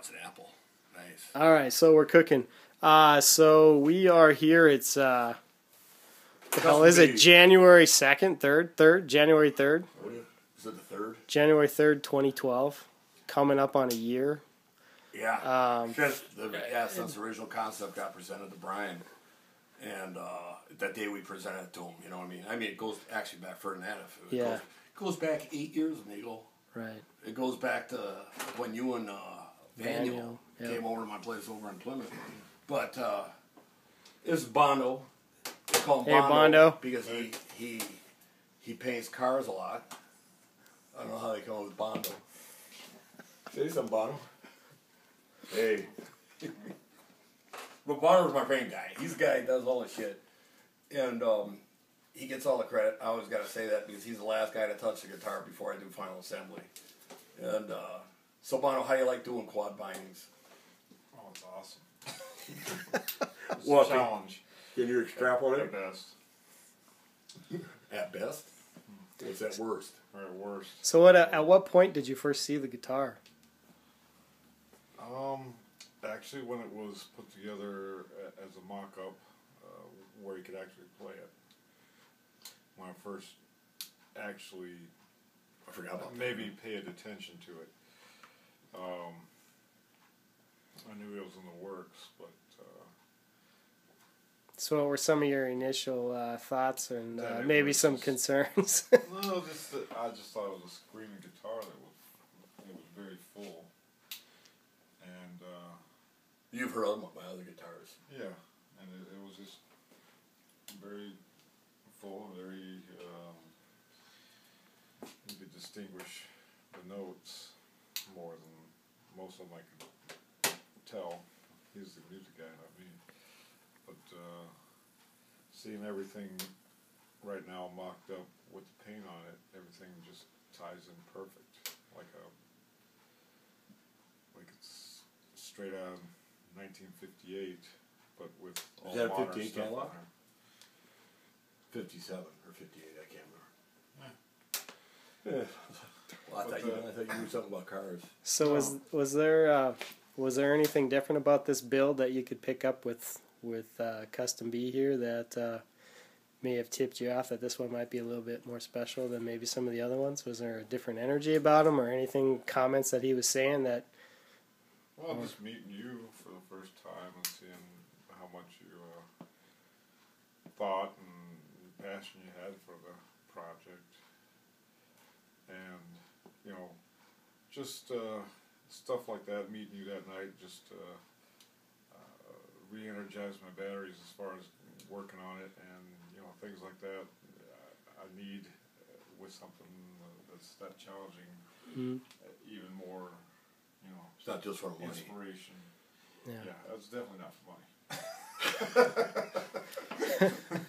it's an apple. Nice. All right, so we're cooking. So we are here. It's the hell is it? January 2nd, 3rd, January 3rd. Is it the 3rd? January 3rd, 2012. Coming up on a year. Yeah. Since the original concept got presented to Bryon, and that day we presented it to him, you know what I mean? I mean, it goes actually back further than that. It goes back 8 years, Nigel. Right. It goes back to when you and Daniel came over to my place over in Plymouth. But this is Bondo. They call him Bondo because he paints cars a lot. I don't know how they come up with Bondo. Say something, Bondo. Hey. But Bondo's my paint guy. He's the guy who does all the shit. And he gets all the credit. I always got to say that because he's the last guy to touch the guitar before I do final assembly. And so, Bondo, how do you like doing quad bindings? Oh, it's awesome. It's What, a challenge. Can you extrapolate? At best. At best? What's at worst? Or at worst. So at what point did you first see the guitar? Actually, when it was put together as a mock-up, where you could actually play it. When I first actually, I forgot about maybe paid attention to it. I knew it was in the works, but. So what were some of your initial thoughts and maybe some concerns? No, I just thought it was a screaming guitar that was very full. And You've heard of my other guitars. yeah, and it was just very full, very you could distinguish the notes more than most of them I could tell. He's the music guy, not me. But seeing everything right now mocked up with the paint on it, everything just ties in perfect, like it's straight out of 1958, but with all that a modern 58 stuff catalog? on there. 57 or 58, I can't remember. Well, I thought you knew something about cars. So was there anything different about this build that you could pick up with Custom B here that may have tipped you off that this one might be a little bit more special than maybe some of the other ones? Was there a different energy about him or anything, comments that he was saying that... Well, just meeting you for the first time and seeing how much you thought and passion you had for the project. And, you know, just stuff like that, meeting you that night, just re-energized my batteries as far as working on it, and, you know, things like that I need with something that's that challenging, even more, you know, It's not just for money. inspiration. Yeah, that's definitely not for money.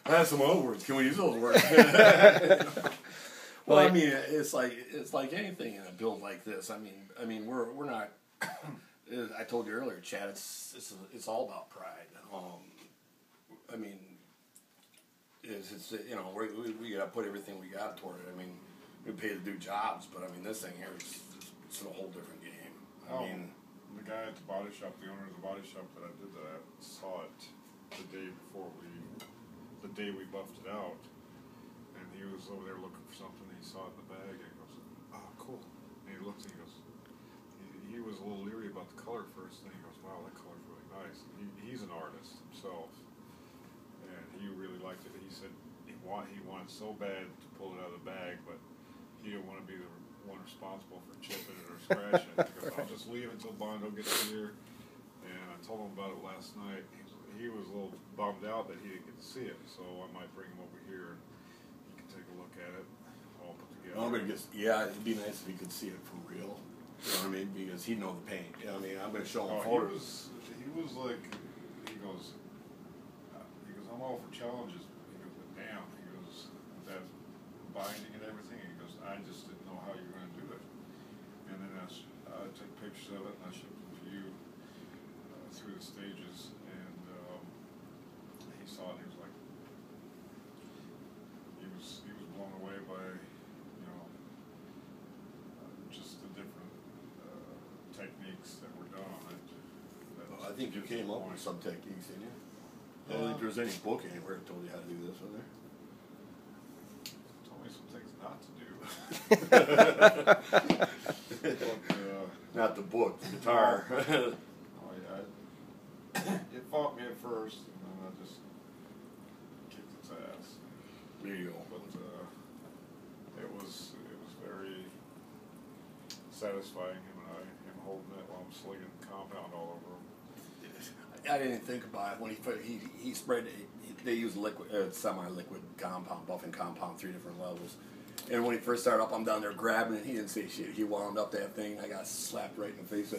I have some old words. Can we use those words? Well, I mean, it's like anything in a build like this. I mean, we're not. I told you earlier, Chad. It's all about pride. I mean, it's you know we got to put everything we got toward it. I mean, we pay to do jobs, but I mean this thing here it's a whole different game. I mean, the guy at the body shop, the owner of the body shop that I did that at, saw it the day we buffed it out, and he was over there looking for something. He saw it in the bag, and he goes, "Oh, cool." And he looks and he goes, he was a little leery about the color first, and then he goes, "Wow, that color's really nice." And he's an artist himself, and he really liked it. He said he wanted so bad to pull it out of the bag, but he didn't want to be the one responsible for chipping it or scratching it. He goes, "I'll just leave it until Bondo gets here." And I told him about it last night. He was a little bummed out that he didn't get to see it, so I might bring him over here and he can take a look at it all put together. It'd be nice if he could see it for real. You know what I mean? Because he'd know the paint. You know what I mean? I'm going to show him photos. He was like, he goes, I'm all for challenges. He goes, but damn, he goes, that binding and everything. He goes, I just didn't know how you were going to do it. And then I took pictures of it and I shipped them to you through the stages. And he saw it. He was like, he was blown away by, you know, just the different techniques that were done on it. I think you came up with some techniques, didn't you? I don't think there was any book anywhere that told you how to do this, was there? Told me some things not to do. But, Not the book, the guitar. oh, yeah, it fought me at first, and then I just kicked its ass. There you go. But it was very satisfying, him holding it while I'm slinging compound all over him. I didn't think about it when he sprayed it. They use liquid, semi-liquid compound, buffing compound, 3 different levels. And when he first started up, I'm down there grabbing it. He didn't say shit. He wound up that thing. I got slapped right in the face.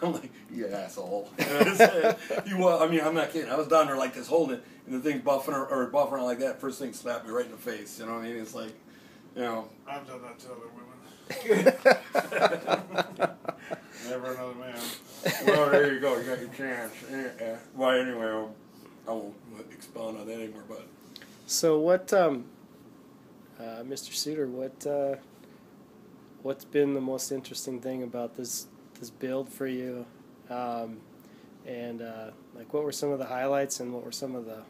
I'm like, you asshole. I mean, I'm not kidding. I was down there like this holding it, and the thing's buffing or buffering like that. First thing slapped me right in the face. You know what I mean? It's like, you know. I've done that to other women. Never another man. Well, there you go. You got your chance. Well, anyway, I won't expound on that anymore. But so what, Mr. Suter? What's been the most interesting thing about this build for you? Like, what were some of the highlights, and what were some of the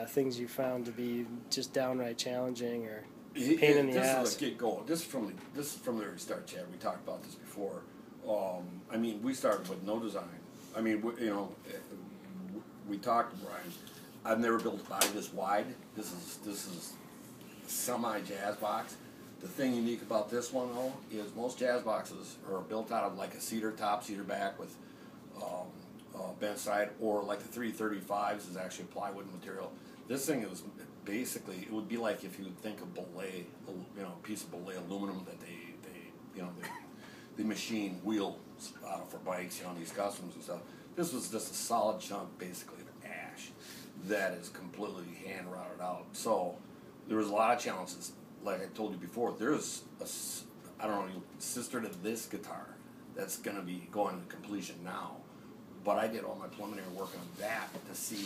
things you found to be just downright challenging or pain in the ass? This is a get going. This is from the very start, Chad. We talked about this before. I mean, we started with no design. I mean, we talked to Bryon. I've never built a body this wide. This is semi jazz box. The thing unique about this one, though, is most jazz boxes are built out of like a cedar top, cedar back with bent side, or like the 335s is actually plywood material. This thing is basically, it would be like if you would think of belay, a piece of belay aluminum that they machine wheels for bikes, these customs and stuff. This was just a solid chunk, basically, of ash that is completely hand routed out. So there was a lot of challenges. Like I told you before, there's sister to this guitar that's going to be going to completion now. But I did all my preliminary work on that to see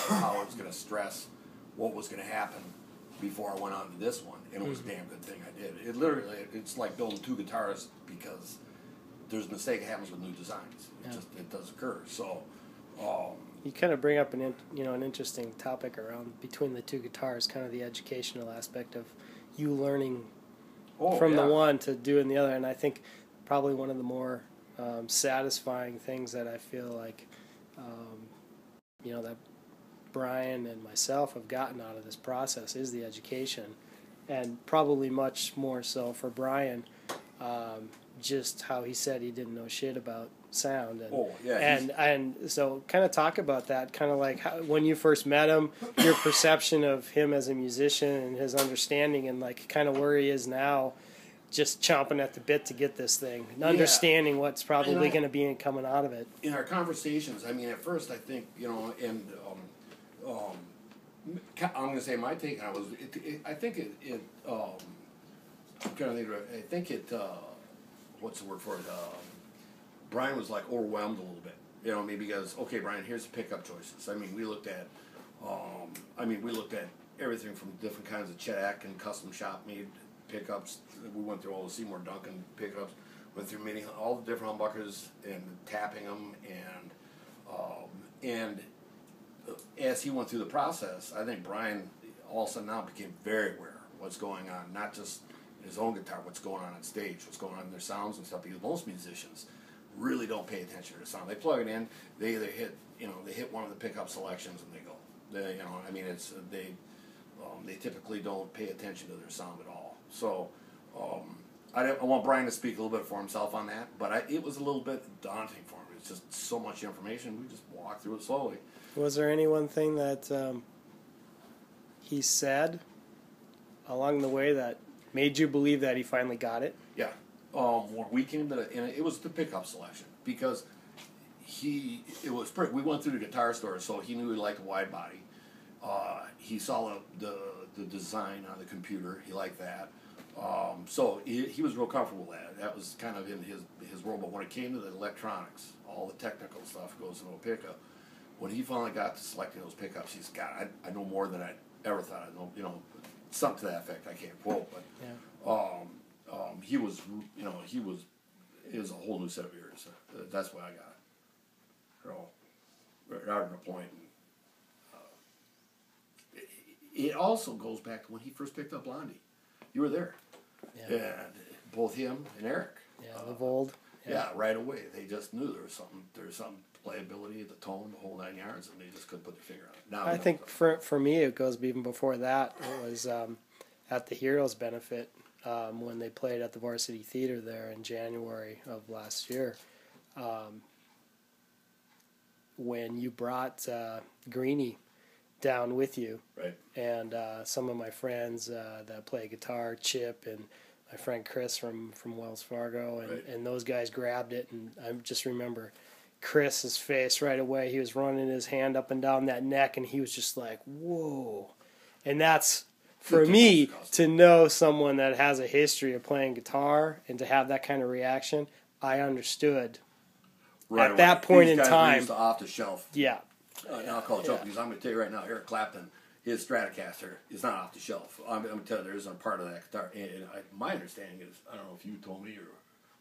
how it was going to stress what was going to happen before I went on to this one. And it was a damn good thing I did. It's like building 2 guitars because there's a mistake that happens with new designs. It does occur. So you kind of bring up an interesting topic around between the 2 guitars, kind of the educational aspect of you learning from the one to doing the other. And I think probably one of the more satisfying things that I feel like that Bryon and myself have gotten out of this process is the education, and probably much more so for Bryon, just how he said he didn't know shit about sound, and so kind of talk about that, kind of like how, when you first met him, your perception of him as a musician and his understanding, and like kind of where he is now, just chomping at the bit to get this thing, and understanding what's probably going to be coming out of it. In our conversations, I mean, at first I think, I'm going to say my take on it was, I think I'm trying to think, I think what's the word for it? Bryon was like overwhelmed a little bit, maybe because, okay, Bryon, here's the pickup choices. I mean, we looked at everything from different kinds of Chet Atkin custom shop made pickups. We went through all the Seymour Duncan pickups, went through all the different humbuckers and tapping them, and as he went through the process, I think Bryon all of a sudden now became very aware of what's going on, not just in his own guitar, what's going on stage, what's going on in their sounds and stuff, because most musicians really don't pay attention to their sound. They plug it in, they either hit one of the pickup selections and they go. They typically don't pay attention to their sound at all. So I want Bryon to speak a little bit for himself on that, but it was a little bit daunting for him. It's just so much information. We just walked through it slowly. Was there any one thing that he said along the way that made you believe that he finally got it? Yeah. When we came to it was the pickup selection, because we went through the guitar store, so he knew he liked a wide body. He saw the design on the computer. He liked that. So he was real comfortable with that. That was kind of in his world. But when it came to the electronics, all the technical stuff goes into a pickup. When he finally got to selecting those pickups, he's God, I know more than I ever thought I know. Something to that effect. I can't quote, but it was a whole new set of ears. That's what I got. right out of the point. It also goes back to when he first picked up Blondie. You were there. Yeah. And both him and Eric. Yeah, Levold. Yeah, right away. They just knew there was some playability, the tone, the whole 9 yards, and they just couldn't put their finger on it. Now I think for me, it goes even before that. It was at the Heroes benefit when they played at the Varsity Theater there in January of last year. When you brought Greenie down with you, right, and some of my friends that play guitar, Chip and my friend Chris from Wells Fargo, and, right. and those guys grabbed it, and I just remember Chris's face right away. He was running his hand up and down that neck, and he was just like, whoa. And that's, for me, to know someone that has a history of playing guitar and to have that kind of reaction, I understood right at away. that point These in guys time. used to off the shelf. Yeah. And I'll call it joke because I'm going to tell you right now, Eric Clapton, his Stratocaster is not off the shelf. I'm going to tell you there isn't a part of that guitar. And my understanding is, I don't know if you told me or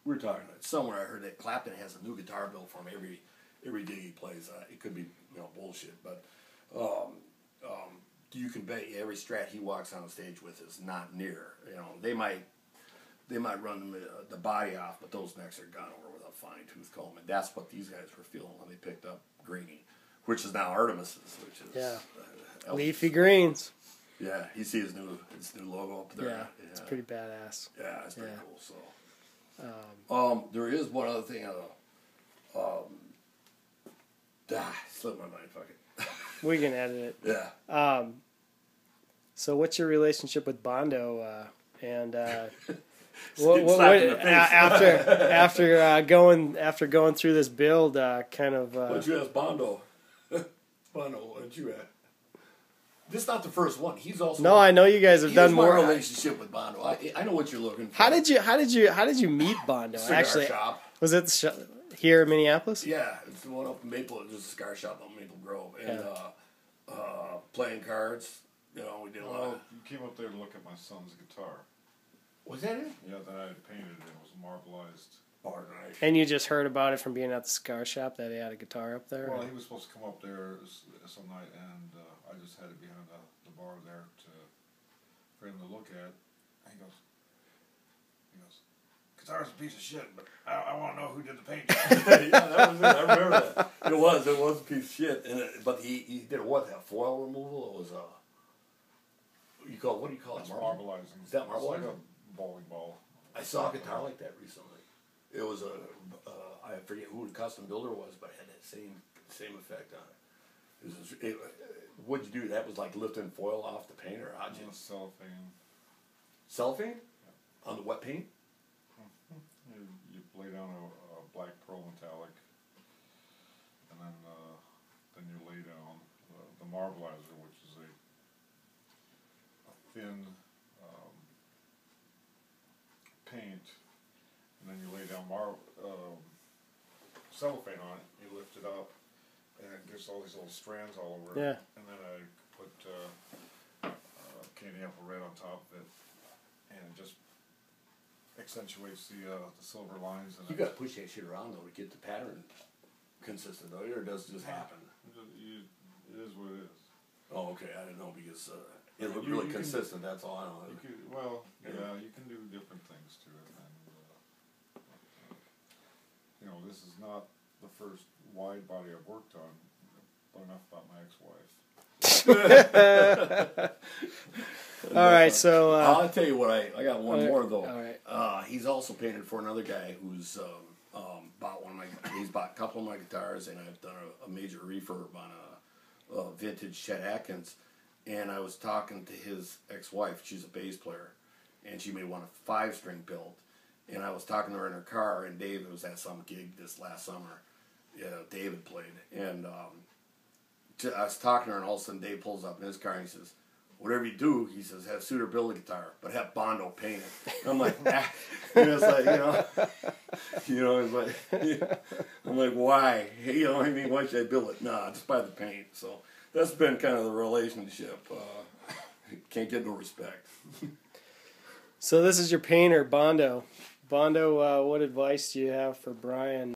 we were talking about it, somewhere I heard that Clapton has a new guitar built for him every gig he plays. It could be bullshit, but you can bet every Strat he walks on the stage with is not near. They might run the body off, but those necks are gone over with a fine tooth comb, and that's what these guys were feeling when they picked up Greenie, which is now Artemis's, which is Leafy Greens. Yeah, you see his new logo up there. Yeah, it's pretty badass. Yeah, it's pretty cool. So, there is one other thing. Slipped my mind. Fuck it. We can edit it. Yeah. So, what's your relationship with Bondo? And after going through this build, kind of. What'd you ask Bondo? Bondo, what'd you ask? This is not the first one. He's also. No, I know you guys have done more. Relationship with Bondo. I know what you're looking for. How did you meet Bondo? Cigar shop. Was it here in Minneapolis? Yeah, it's the one up in Maple. There's a cigar shop up in Maple Grove, and playing cards. We did a lot. You came up there to look at my son's guitar. Was that it? Yeah, that I had painted. It was marbleized. And you just heard about it from being at the cigar shop that he had a guitar up there? Well, he was supposed to come up there some night, and I just had it behind the bar there for him to look at. And he goes, guitar's a piece of shit, but I want to know who did the painting. Yeah, that was it. I remember that. It was a piece of shit. But he did that foil removal? It was what do you call it? Marbleizing. Is that marbleizing? It's like a bowling ball. I saw a guitar like that recently. It was I forget who the custom builder was, but it had that same effect on it. What'd you do? That was like lifting foil off the paint, or how'd you? Cellophane. Cellophane? Yeah. On the wet paint? You lay down a black pearl metallic, and then you lay down the marbleizer, which is a thin paint, and then you lay down cellophane on it. You lift it up, and it gives all these little strands all over it. Yeah. And then I put candy apple red on top of it, and it just accentuates the silver lines. And You got to push that shit around though to get the pattern consistent, though, or does it just happen? It is what it is. Oh, okay. I didn't know because it looked really consistent. That's all I know. You can do different things to it, and this is not the first wide body I've worked on. But enough about my ex-wife. All right, so I'll tell you what. I got one more though. All right. He's also painted for another guy who's bought one of my. He's bought a couple of my guitars, and I've done a major refurb on a vintage Chet Atkins. And I was talking to his ex-wife. She's a bass player, and she may want a 5-string build. And I was talking to her in her car, and Dave was at some gig this last summer. David played, and I was talking to her, and all of a sudden Dave pulls up in his car and he says, "Whatever you do," he says, "have Suter build a guitar, but have Bondo paint it." And I'm like, it's like, it's like, I'm like, why? Why should I build it? Nah, just buy the paint. So that's been kind of the relationship. Can't get no respect. So this is your painter, Bondo. Bondo, what advice do you have for Bryon